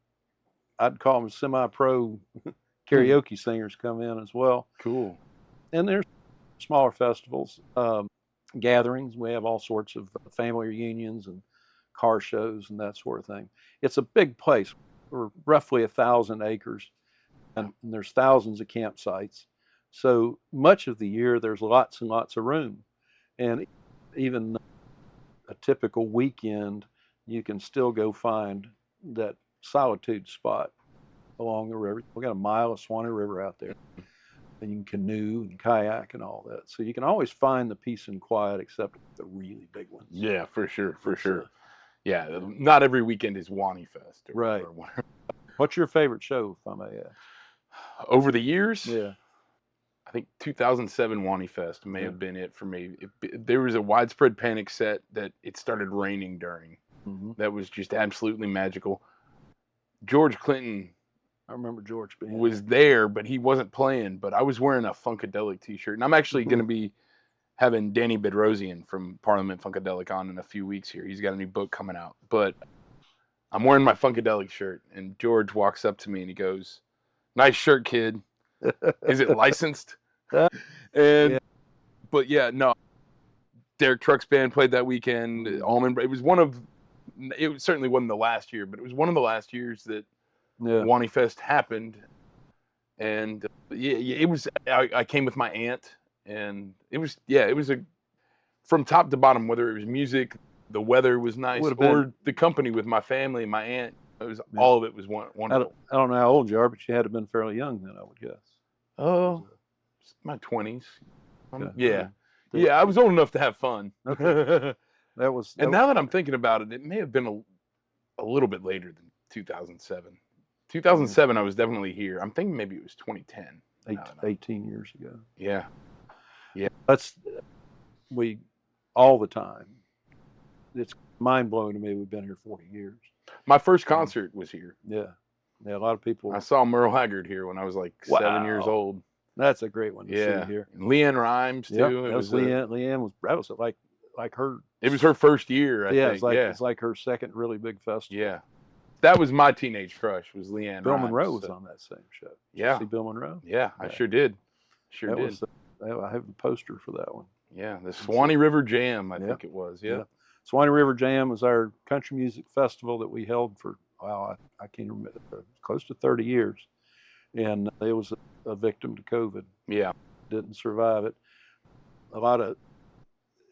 I'd call them semi-pro karaoke singers come in as well. Cool. And there's smaller festivals, gatherings. We have all sorts of family reunions and car shows and that sort of thing. It's a big place. We're roughly 1,000 acres, and there's thousands of campsites. So much of the year, there's lots and lots of room. And even a typical weekend, you can still go find that solitude spot along the river. We got a mile of Suwannee River out there, and you can canoe and kayak and all that. So you can always find the peace and quiet, except the really big ones. Yeah, for sure. Yeah, not every weekend is Suwannee Fest. Right. What's your favorite show, if I may ask? Over the years? Yeah. I think 2007 Suwannee Fest may have been it for me. There was a widespread panic set that it started raining during. That was just absolutely magical. George Clinton, I remember George being was there, but he wasn't playing. But I was wearing a Funkadelic T-shirt, and I'm actually going to be having Danny Bedrosian from Parliament Funkadelic on in a few weeks here. He's got a new book coming out, but I'm wearing my Funkadelic shirt, and George walks up to me and he goes, "Nice shirt, kid. Is it licensed?" And but yeah, no. Derek Truck's band played that weekend. It certainly wasn't the last year, but it was one of the last years that Suwannee Fest happened. And it was. I came with my aunt, and it was from top to bottom. Whether it was music, the weather was nice, or the company with my family and my aunt. It was all of it was wonderful. I don't know how old you are, but you had to have been fairly young then, I would guess. Oh, my 20s. Okay. Yeah, I was old enough to have fun. Okay. Now that I'm thinking about it, it may have been a little bit later than 2007. 2007, I was definitely here. I'm thinking maybe it was 2010. 18 years ago. Yeah. We all the time. It's mind blowing to me. We've been here 40 years. My first concert was here. Yeah, a lot of people. I saw Merle Haggard here when I was like 7 years old. That's a great one to Yeah. see here. And Leanne Rhymes Yep, too. that was Leanne. Leanne was that was like her. It was her first year, I Yeah, think. Yeah. it's like her second really big festival. Yeah. That was my teenage crush, was Leanne Bill Rhymes. Monroe was So, on that same show. Did yeah. you see Bill Monroe? Yeah, I Yeah. sure did. Sure That did. was I have the poster for that one. Yeah, the Suwannee River Jam, I Yeah. think it was. Yeah. Yeah. Suwannee River Jam was our country music festival that we held for, wow, I can't remember, close to 30 years. And it was a victim to COVID. Yeah. Didn't survive it.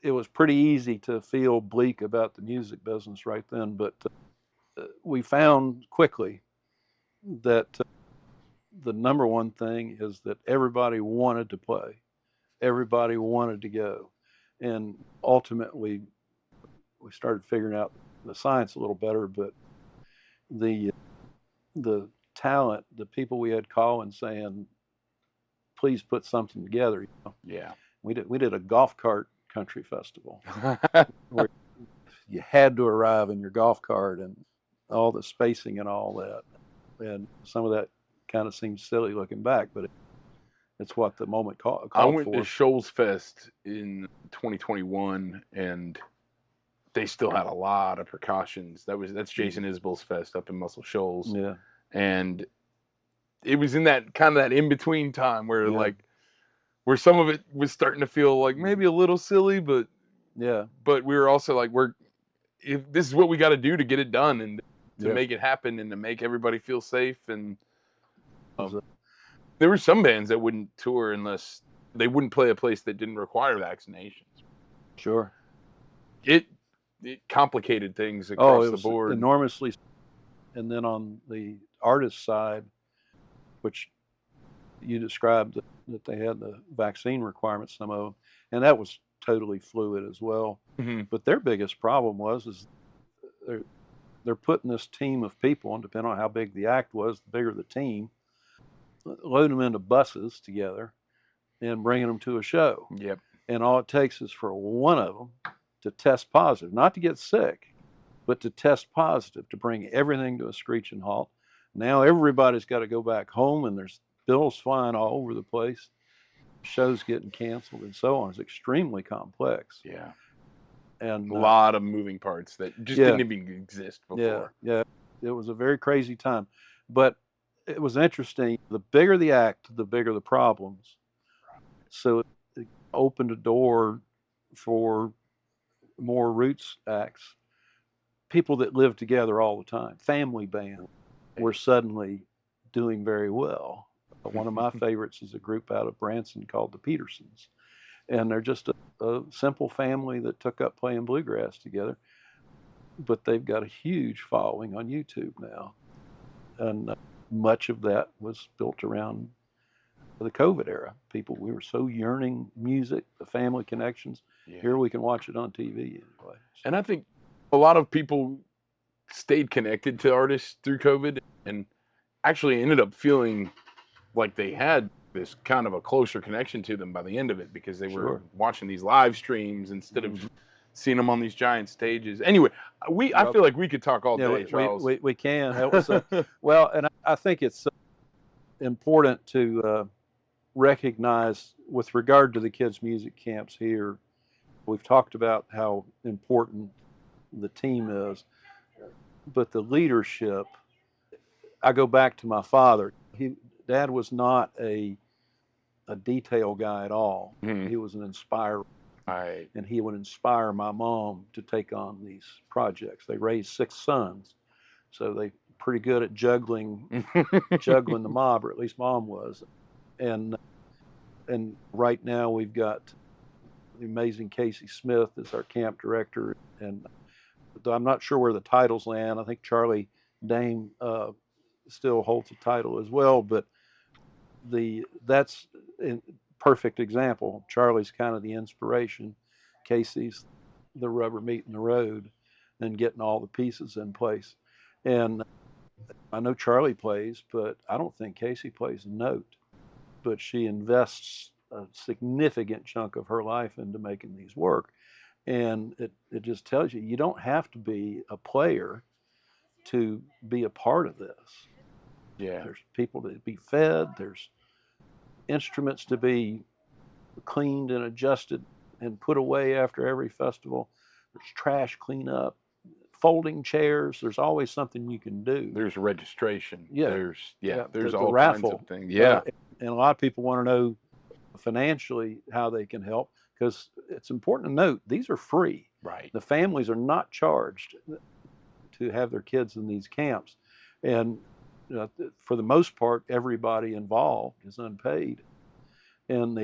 It was pretty easy to feel bleak about the music business right then, but we found quickly that the number one thing is that everybody wanted to play. Everybody wanted to go. And ultimately, we started figuring out the science a little better, but the talent, the people we had calling saying, please put something together. You know? Yeah. We did a golf cart country festival where you had to arrive in your golf cart and all the spacing and all that. And some of that kind of seems silly looking back, but it's what the moment called I went for. to Shoals Fest in 2021, and they still had a lot of precautions. That's Jason Isbell's fest up in Muscle Shoals. Yeah. And it was in that kind of that in between time where Yeah. where some of it was starting to feel like maybe a little silly, but Yeah. we were also like, if this is what we got to do to get it done and to Yeah. make it happen and to make everybody feel safe. And Was a- there were some bands that wouldn't tour unless they wouldn't play a place that didn't require vaccinations. Sure. It complicated things Oh, across it the was board. enormously. And then on the artist side, which you described that they had the vaccine requirements, some of them, and that was totally fluid as well. Mm-hmm. But their biggest problem is they're putting this team of people, and depending on how big the act was, the bigger the team, loading them into buses together and bringing them to a show. Yep. And all it takes is for one of them to test positive, not to get sick, but to test positive, to bring everything to a screeching halt. Now everybody's got to go back home, and there's bills flying all over the place, shows getting canceled, and so on. It's extremely complex. Yeah. And a lot of moving parts that just didn't even exist before. Yeah. It was a very crazy time. But it was interesting. The bigger the act, the bigger the problems. So it opened a door for more roots acts, people that live together all the time. Family bands were suddenly doing very well. One of my favorites is a group out of Branson called the Petersons. And they're just a simple family that took up playing bluegrass together. But they've got a huge following on YouTube now. And much of that was built around the COVID era. We were so yearning music, the family connections. Yeah. Here we can watch it on TV anyway. And I think a lot of people stayed connected to artists through COVID and actually ended up feeling like they had this kind of a closer connection to them by the end of it, because they were watching these live streams instead of seeing them on these giant stages. Anyway, I feel like we could talk all day, Charles. We can. That was well, and I think it's important to recognize, with regard to the kids' music camps here, we've talked about how important the team is, but the leadership, I go back to my father. Dad was not a detail guy at all. Mm-hmm. He was an inspirer. Right. And he would inspire my mom to take on these projects. They raised 6 sons, so they pretty good at juggling the mob, or at least Mom was. And right now we've got the amazing Casey Smith as our camp director, and I'm not sure where the titles land. I think Charlie Dame still holds a title as well, but that's a perfect example. Charlie's kind of the inspiration. Casey's the rubber meeting the road and getting all the pieces in place. And I know Charlie plays, but I don't think Casey plays a note. But she invests a significant chunk of her life into making these work. And it just tells you don't have to be a player to be a part of this. Yeah. There's people to be fed. There's instruments to be cleaned and adjusted and put away after every festival. There's trash cleanup, folding chairs. There's always something you can do. There's registration. Yeah. There's the all kinds raffle. of things. Yeah. And a lot of people want to know financially how they can help, because it's important to note these are free. Right. The families are not charged to have their kids in these camps, and for the most part, everybody involved is unpaid, and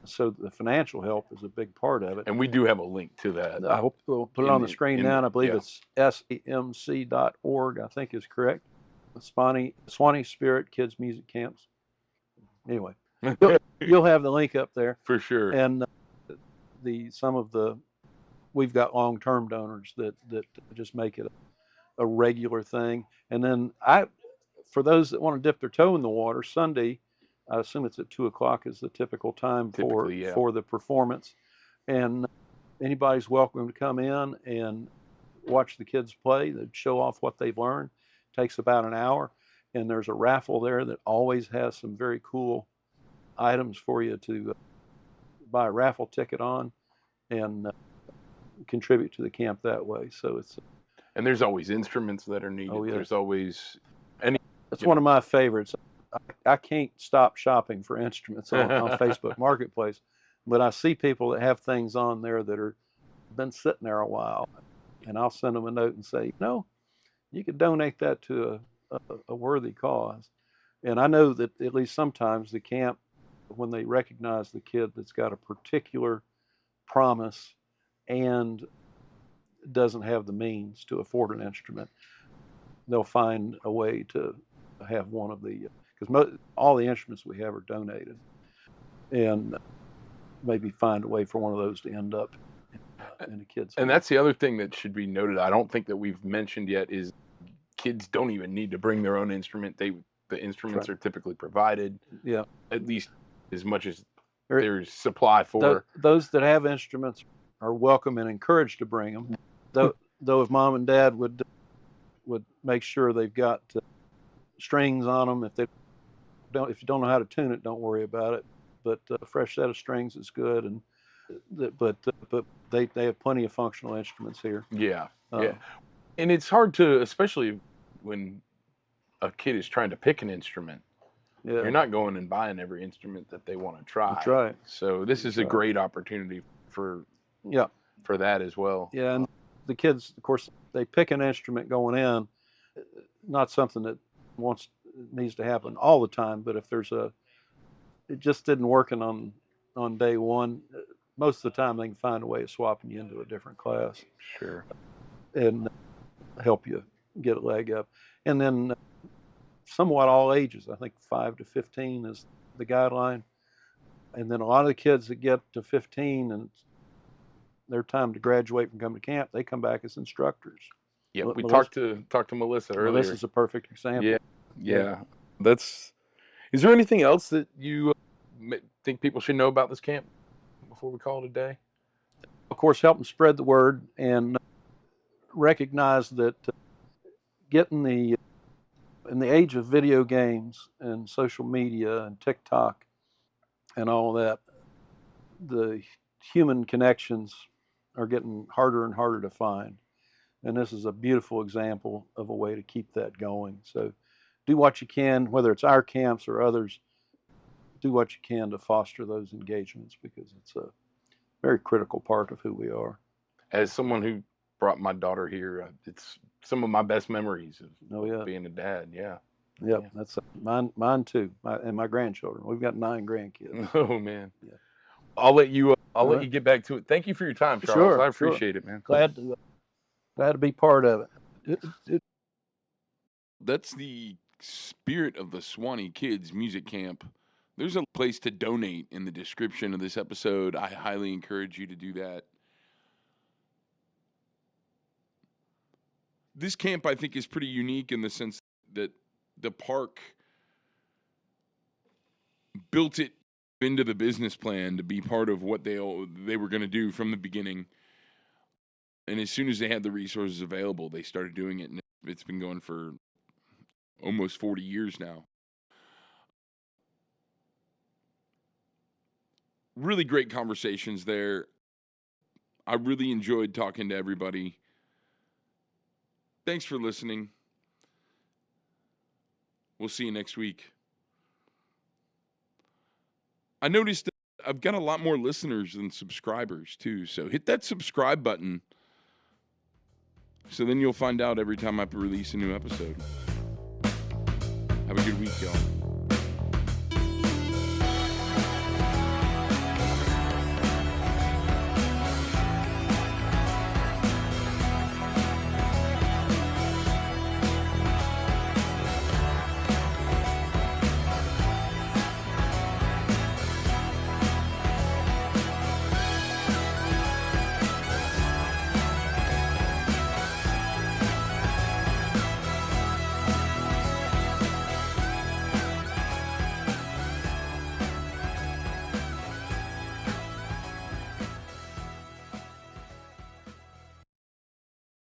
so the financial help is a big part of it. And we do have a link to that. I hope we'll put it on the screen now. And I believe it's samc.org, I think is correct. Suwannee Spirit Kids Music Camps. Anyway, you'll have the link up there for sure. And we've got long-term donors that just make it a regular thing. And then for those that want to dip their toe in the water, Sunday, I assume it's at 2:00 is the typical time for the performance. And anybody's welcome to come in and watch the kids play. They show off what they've learned. It takes about an hour. And there's a raffle there that always has some very cool items for you to buy a raffle ticket on and contribute to the camp that way. So and there's always instruments that are needed. There's always that's one of my favorites. I can't stop shopping for instruments on Facebook Marketplace, but I see people that have things on there that are been sitting there a while, and I'll send them a note and say, you could donate that to a worthy cause. And I know that at least sometimes the camp, when they recognize the kid that's got a particular promise and doesn't have the means to afford an instrument, they'll find a way to have one of the, because all the instruments we have are donated, and maybe find a way for one of those to end up in a kid's and that's the other thing that should be noted. I don't think that we've mentioned yet is kids don't even need to bring their own instrument. The instruments are typically provided. Yeah. At least as much as there's supply for. Those that have instruments are welcome and encouraged to bring them. Though if mom and dad would make sure they've got strings on them. If you don't know how to tune it, don't worry about it. But a fresh set of strings is good, and but they have plenty of functional instruments here. Yeah. And it's hard to, especially when a kid is trying to pick an instrument. Yeah. You're not going and buying every instrument that they want to try. That's right. So this is a great opportunity for that as well. Yeah, and the kids, of course, they pick an instrument going in. Not something that needs to happen all the time, but if it just didn't working on day one, most of the time they can find a way of swapping you into a different class. Sure. And help you get a leg up. And then somewhat all ages. I think 5 to 15 is the guideline. And then a lot of the kids that get to 15 and their time to graduate and come to camp, they come back as instructors. Yeah, we talked to Melissa earlier. Melissa's a perfect example. Yeah. Is there anything else that you think people should know about this camp before we call it a day? Of course, help them spread the word and recognize that getting in the age of video games and social media and TikTok and all that, the human connections are getting harder and harder to find. And this is a beautiful example of a way to keep that going. So do what you can, whether it's our camps or others, do what you can to foster those engagements, because it's a very critical part of who we are. As someone who brought my daughter here, it's some of my best memories of being a dad. Yeah. Yep, that's mine too, and my grandchildren. We've got 9 grandkids. Oh man. Yeah. I'll let you get back to it. Thank you for your time, Charles. Sure, I appreciate it, man. Glad to be part of it. That's the spirit of the Suwannee Kids Music Camp. There's a place to donate in the description of this episode. I highly encourage you to do that. This camp, I think, is pretty unique in the sense that the park built it into the business plan to be part of what they were going to do from the beginning. And as soon as they had the resources available, they started doing it. And it's been going for almost 40 years now. really great conversations there. I really enjoyed talking to everybody. Thanks for listening. We'll see you next week. I noticed that I've got a lot more listeners than subscribers too, so hit that subscribe button so then you'll find out every time I release a new episode. Have a good week, y'all.